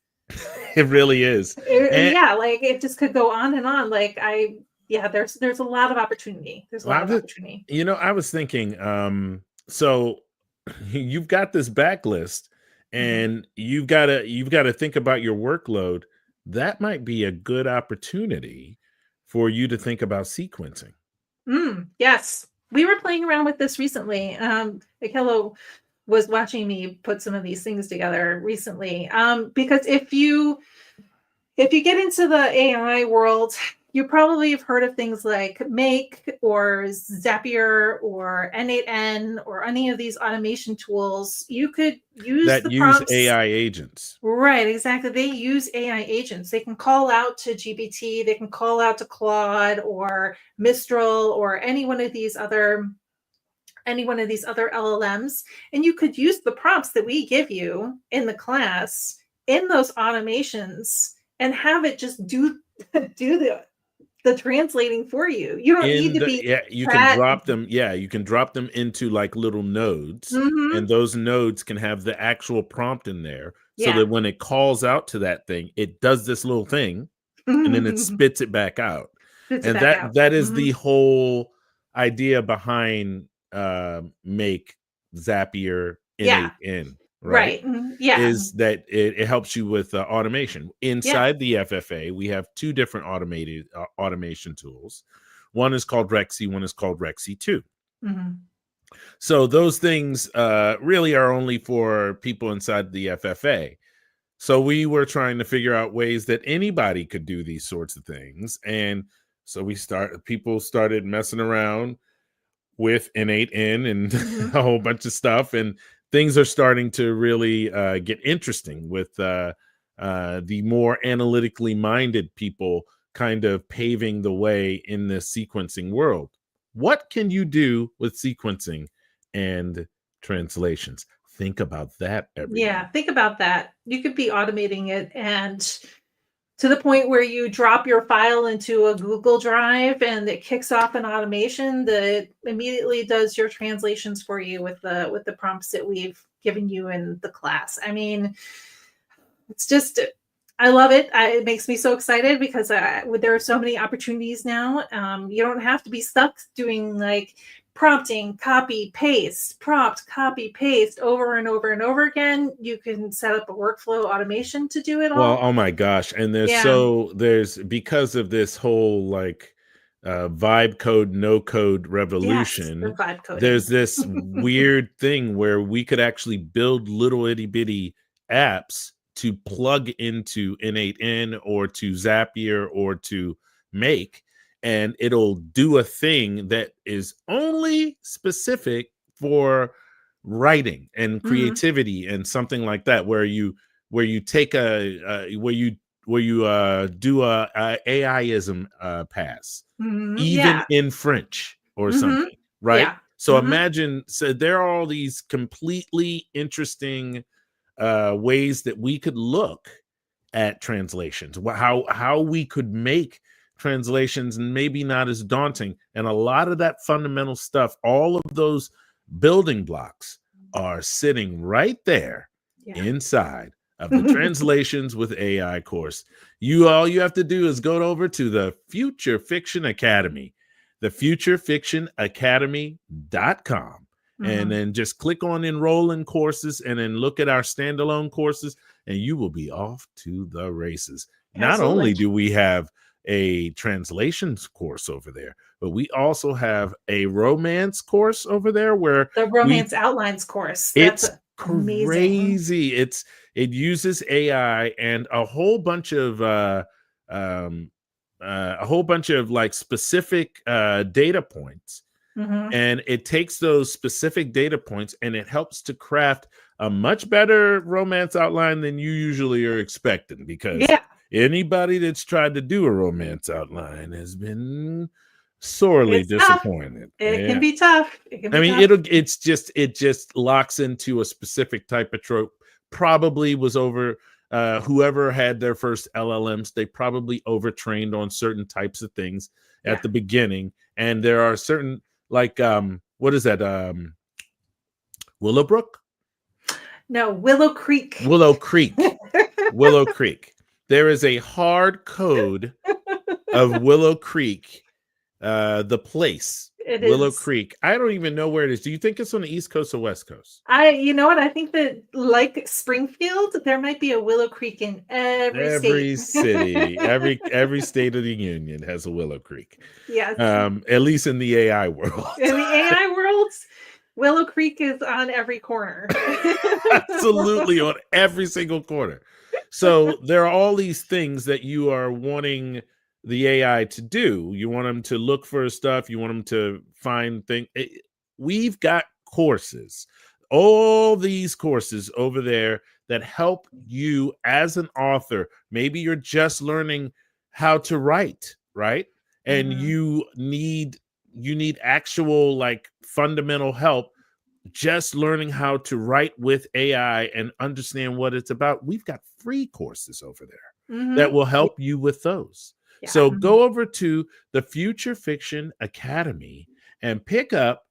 It really is. And yeah, like it just could go on and on. Like I yeah, there's a lot of opportunity. There's a lot I of was, opportunity. I was thinking, so you've got this backlist Mhm. and you've got to think about your workload. That might be a good opportunity for you to think about sequencing. Yes. We were playing around with this recently. Ekello was watching me put some of these things together recently. Because if you get into the AI world, you probably have heard of things like Make or Zapier or N8N or any of these automation tools. You could use That the use prompts. AI agents. Right, exactly. They use AI agents. They can call out to GPT, they can call out to Claude or Mistral or any one of these other LLMs, and you could use the prompts that we give you in the class in those automations and have it just do do the translating for you. You don't need In to the be Yeah, you can chat. drop them. Yeah, you can drop them into like little nodes, Mhm. and those nodes can have the actual prompt in there so Yeah. that when it calls out to that thing, it does this little thing and then it spits it back out. Spits it And back that out. that is Mhm. the whole idea behind Make, Zapier, Yeah. N8N, right? Right. Mhm. Yeah. Is that it helps you with automation. Yeah. Inside the FFA, we have two different automated automation tools. One is called Rexy, one is called Rexy 2. Mhm. So those things really are only for people inside the FFA. So we were trying to figure out ways that anybody could do these sorts of things. And so people started messing around with N8N and Mhm. a whole bunch of stuff. And things are starting to really get interesting with the more analytically minded people kind of paving the way in the sequencing world. What can you do with sequencing and translations? Think about that, Yeah, everyone. think about that. You could be automating it and to the point where you drop your file into a Google Drive and it kicks off an automation that immediately does your translations for you with the prompts that we've given you in the class. I mean, it's just I love it. It makes me so excited because there are so many opportunities now. You don't have to be stuck doing like prompting, copy, paste, prompt, copy, paste over and over and over again. You can set up a workflow automation to do it all. Well, oh my gosh. And there's because of this whole like vibe code, no code revolution, the vibe coding. there's this weird thing where we could actually build little itty bitty apps to plug into N8N or to Zapier or to Make, and it'll do a thing that is only specific for writing and creativity and something like that, where you take where you do a AIism pass, even in French or something, right? Yeah. So imagine, so there are all these completely interesting ways that we could look at translations, how we could make translations maybe not as daunting. And a lot of that fundamental stuff, all of those building blocks are sitting right there inside of the Translations with AI course. All you have to do is go over to the Future Fiction Academy, thefuturefictionacademy.com, and then just click on enroll in courses and then look at our standalone courses, and you will be off to the races. Not only do we have a translations course over there, but we also have a romance course over there, where the romance outlines course. It's crazy. It uses AI and a whole bunch of like specific data points. And it takes those specific data points and it helps to craft a much better romance outline than you usually are expecting, because anybody that's tried to do a romance outline has been sorely disappointed. It can be tough. It just locks into a specific type of trope. Probably was over whoever had their first LLMs, they probably overtrained on certain types of things at the beginning. And there are certain, like what is that? Willowbrook? No, Willow Creek. Willow Creek. Willow Creek. There is a hard code of Willow Creek, the place. Willow Creek. I don't even know where it is. Do you think it's on the East Coast or West Coast? You know what? I think that, like Springfield, there might be a Willow Creek in every city. every state of the union has a Willow Creek. Yes. At least in the AI world. In the AI world, Willow Creek is on every corner. Absolutely, on every single corner. So there are all these things that you are wanting the AI to do. You want them to look for stuff. You want them to find things. We've got courses, all these courses over there that help you as an author. Maybe you're just learning how to write, right? And you need actual like fundamental help just learning how to write with AI and understand what it's about. We've got free courses over there that will help you with those. So go over to the Future Fiction Academy and pick up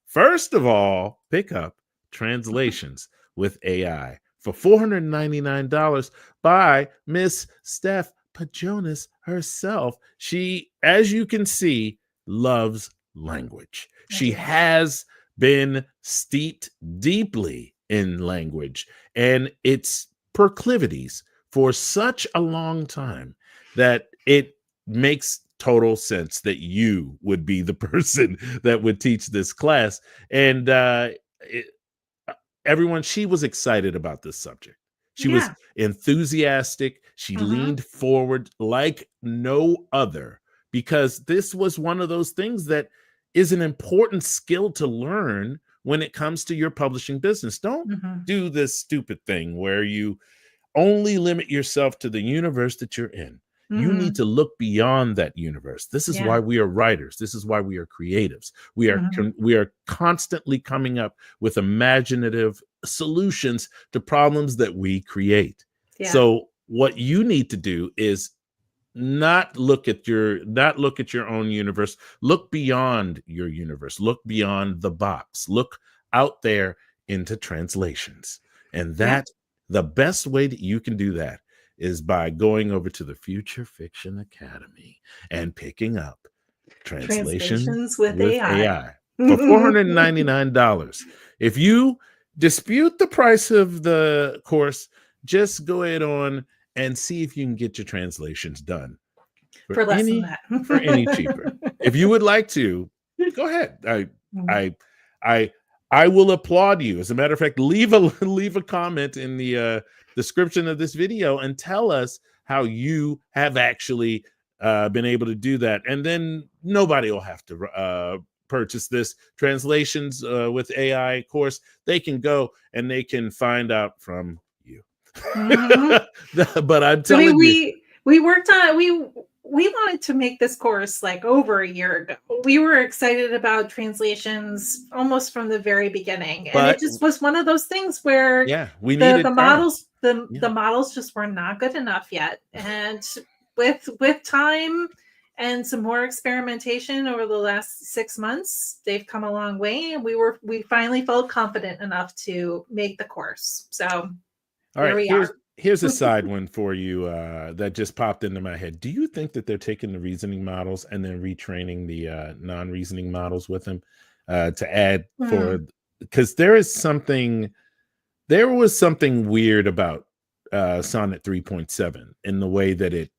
Translations with AI for $499 by Miss Steph Pajonas herself. She, as you can see, loves language. She has been steeped deeply in language and its proclivities for such a long time that it makes total sense that you would be the person that would teach this class. And everyone, she was excited about this subject. She was enthusiastic. She leaned forward like no other, because this was one of those things that is an important skill to learn when it comes to your publishing business. Don't do this stupid thing where you only limit yourself to the universe that you're in. You need to look beyond that universe. This is why we are writers. This is why we are creatives. We are constantly coming up with imaginative solutions to problems that we create. So what you need to do is not look at your own universe. Look beyond your universe. Look beyond the box. Look out there into translations. And that the best way that you can do that is by going over to the Future Fiction Academy and picking up Translations with AI. for $499. If you dispute the price of the course, just go ahead on and see if you can get your translations done for less than that. for any cheaper. If you would like to, go ahead. I will applaud you. As a matter of fact, leave a comment in the description of this video and tell us how you have actually been able to do that. And then nobody will have to purchase this translations with AI course. They can go and they can find out from you. But I'm telling you, we worked on we wanted to make this course like over a year ago. We were excited about translations almost from the very beginning, and it just was one of those things where we needed the models the models just were not good enough yet. And with time and some more experimentation over the last 6 months, they've come a long way, and we finally felt confident enough to make the course. So all right, here's a side one for you that just popped into my head. Do you think that they're taking the reasoning models and then retraining the non-reasoning models with them to add for, because there was something weird about Sonnet 3.7 in the way that it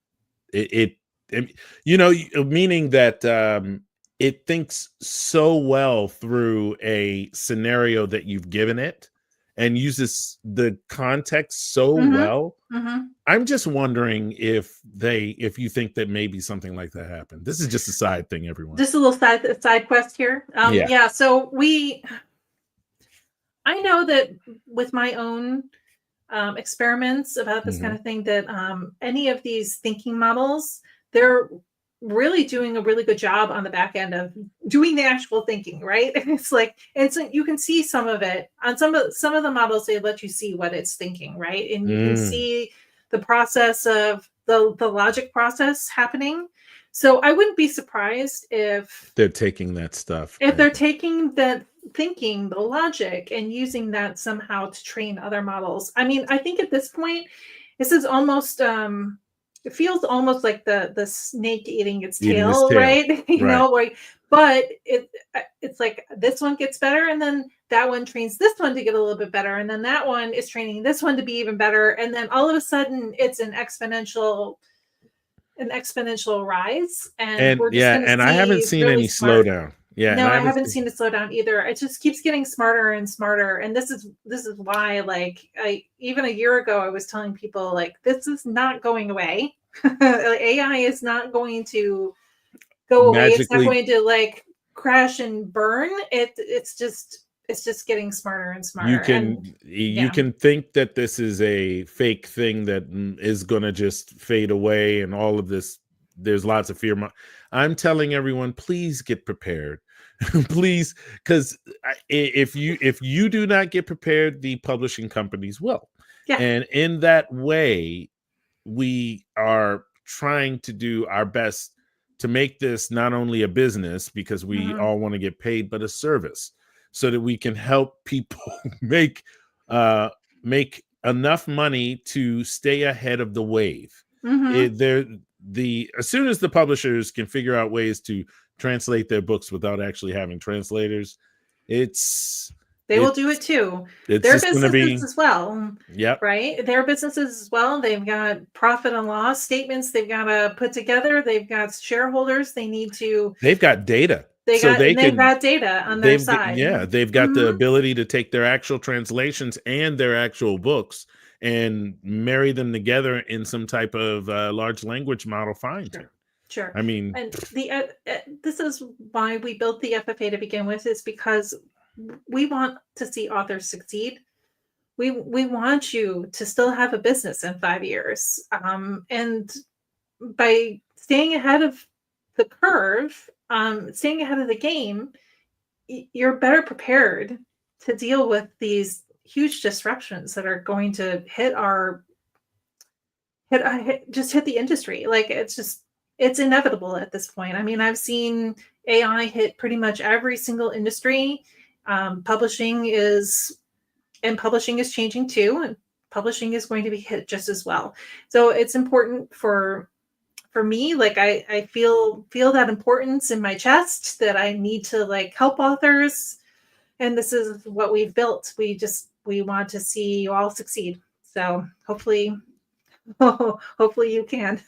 meaning that it thinks so well through a scenario that you've given it and uses the context so well. I'm just wondering if you think that maybe something like that happened. This is just a side thing, everyone. Just a little side quest here. So I know that with my own experiments about this kind of thing, that any of these thinking models, they're really doing a really good job on the back end of doing the actual thinking, right? It's like, and so you can see some of it on some of the models. They let you see what it's thinking, right? And you can see the process of the logic process happening. So I wouldn't be surprised if they're taking that stuff, if they're taking that thinking, the logic, and using that somehow to train other models. I mean, I think at this point, this is almost it feels almost like the snake eating its tail, right? You know, like, but it's like this one gets better, and then that one trains this one to get a little bit better, and then that one is training this one to be even better, and then all of a sudden it's an exponential rise, and we're just and I haven't seen really any slowdown. No, I haven't seen it slow down either. It just keeps getting smarter and smarter. And this is why, like, even a year ago, I was telling people, like, this is not going away. AI is not going to go away. It's not going to like crash and burn. It's just getting smarter and smarter. You can think that this is a fake thing that is going to just fade away and all of this. There's lots of fear. I'm telling everyone, please get prepared. Please, because if you do not get prepared, the publishing companies will. And in that way, we are trying to do our best to make this not only a business, because we all want to get paid, but a service, so that we can help people make enough money to stay ahead of the wave. As soon as the publishers can figure out ways to translate their books without actually having translators, they will do it too. Their businesses as well. Yep. Right. Their businesses as well. They've got profit and loss statements they've got to put together. They've got shareholders. They've got data. They've got data on their side. Yeah. They've got the ability to take their actual translations and their actual books and marry them together in some type of large language model fine-tune. Sure. I mean, and this is why we built the FFA to begin with, is because we want to see authors succeed. We want you to still have a business in 5 years. And by staying ahead of the curve, staying ahead of the game, you're better prepared to deal with these huge disruptions that are going to hit the industry. Like, it's inevitable at this point. I mean, I've seen AI hit pretty much every single industry. Publishing is changing too, and publishing is going to be hit just as well. So it's important for for me, like I feel that importance in my chest that I need to like help authors. And this is what we've built. We want to see you all succeed. So hopefully, hopefully you can.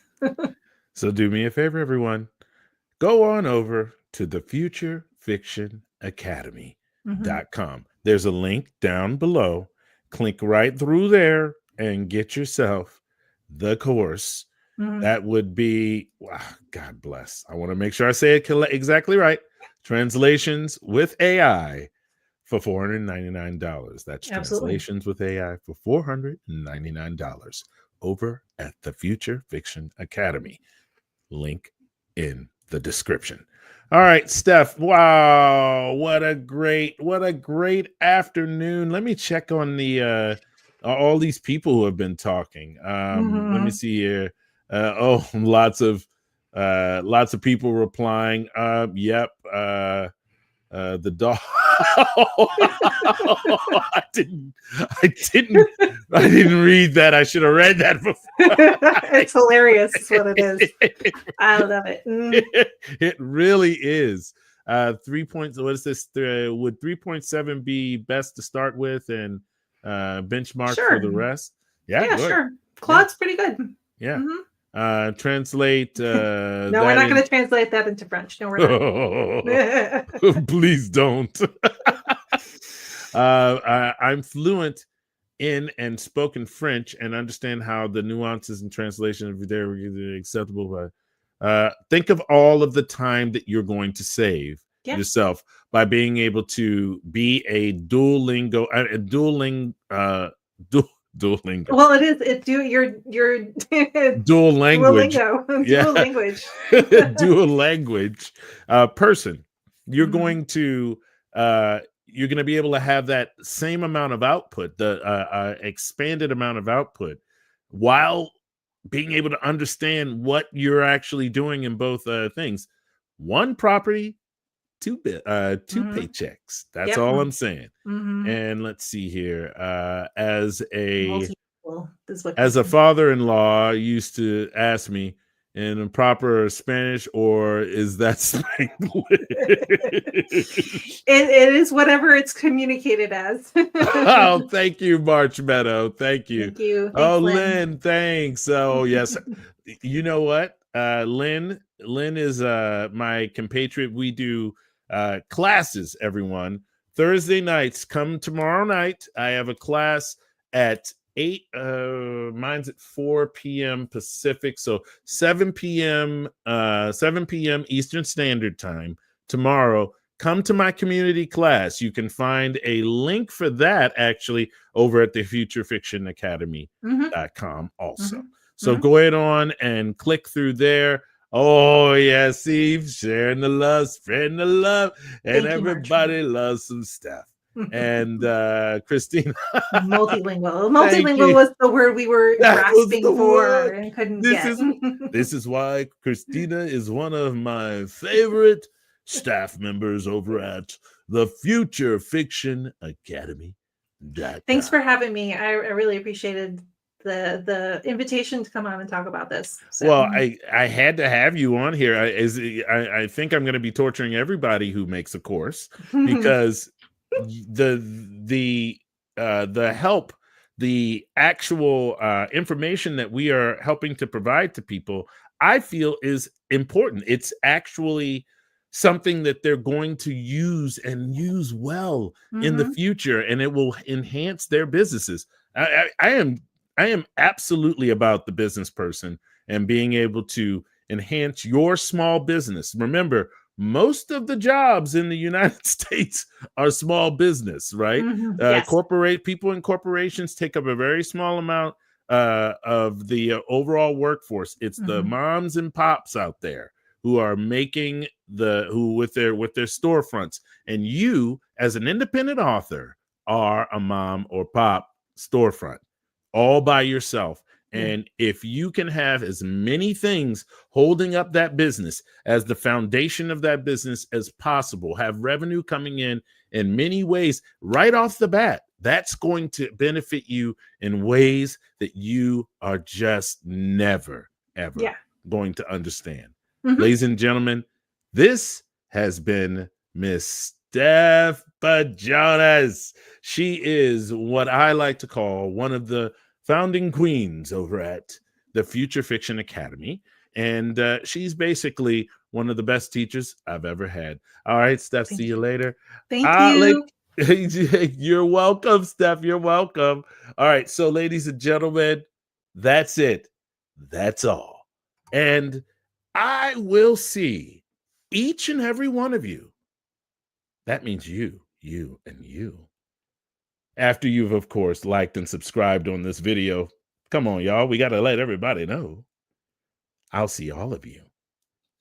So do me a favor, everyone. Go on over to the futurefictionacademy.com. There's a link down below. Click right through there and get yourself the course. That would be, wow, God bless. I want to make sure I say it exactly right. Translations with AI for $499. That's Absolutely. Translations with AI for $499 over at the Future Fiction Academy. Link in the description. All right, Steph. Wow, what a great afternoon. Let me check on the all these people who have been talking. Let me see here. Lots of people replying. Yep. The dog. I didn't read that. I should have read that before. It's hilarious. Is what it is. I love it. It really is. 3 points. What is this? Would 3.7 be best to start with and benchmark for the rest? Yeah, sure. Claude's pretty good. Yeah. Translate. No, we're not going to translate that into French. No, we're not. Please don't. I'm fluent in and spoken French and understand how the nuances and translation of there are acceptable. Think of all of the time that you're going to save yourself by being able to be a Duolingo. Well, it is. It's your dual language. Dual language. Dual language person. You're going to be able to have that same amount of output, the expanded amount of output, while being able to understand what you're actually doing in both things. One property, two paychecks. That's all I'm saying. And let's see here. As a father-in-law used to ask me, in a proper Spanish, or is that Spanglish? It is whatever it's communicated as. Oh, thank you, March Meadow. Thank you. Thank you. Thanks, Lynn. Thanks. Oh, yes. You know what? Lynn is my compatriot. We do classes, everyone. Thursday nights. Come tomorrow night. I have a class at 8. Mine's at 4 p.m. Pacific, so 7 p.m. Eastern Standard Time tomorrow. Come to my community class. You can find a link for that actually over at the futurefictionacademy.com also. So go ahead on and click through there. Oh, yeah, see, sharing the love, spreading the love, and everybody loves some stuff. And Christina. Multilingual was the word we were grasping for and couldn't get. This is why Christina is one of my favorite staff members over at the Future Fiction Academy. Thanks for having me. I really appreciated the invitation to come on and talk about this. So. Well, I had to have you on here. I think I'm going to be torturing everybody who makes a course because the help, the actual information that we are helping to provide to people, I feel is important. It's actually something that they're going to use and use well in the future, and it will enhance their businesses. I am absolutely about the business person and being able to enhance your small business. Remember, most of the jobs in the United States are small business, right? Corporate people in corporations take up a very small amount of the overall workforce. It's the moms and pops out there who are making with their storefronts. And you, as an independent author, are a mom or pop storefront all by yourself. And if you can have as many things holding up that business as the foundation of that business as possible, have revenue coming in many ways right off the bat, that's going to benefit you in ways that you are just never, ever going to understand. Mhm. Ladies and gentlemen, this has been Miss Steph Pajonas. She is what I like to call one of the founding queens over at the Future Fiction Academy. And she's basically one of the best teachers I've ever had. All right, Steph, see you later. Thank you. You're welcome, Steph. You're welcome. All right, so ladies and gentlemen, that's it. That's all. And I will see each and every one of you. That means you, and you. After you've, of course, liked and subscribed on this video. Come on, y'all. We got to let everybody know. I'll see all of you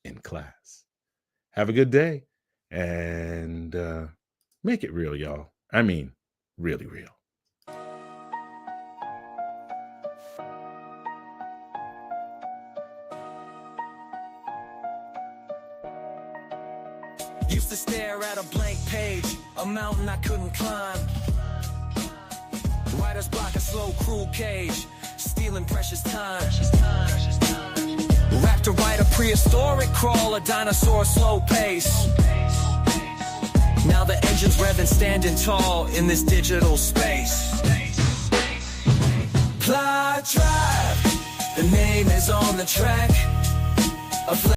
in class. Have a good day. And make it real, y'all. I mean, really real. Used to stare at a blank page, a mountain I couldn't climb. Writer's block, a slow, cruel cage, stealing precious time. Rap to write a prehistoric crawl, a dinosaur slow pace. Now the engine's revving, standing tall in this digital space. Plot drive, the name is on the track.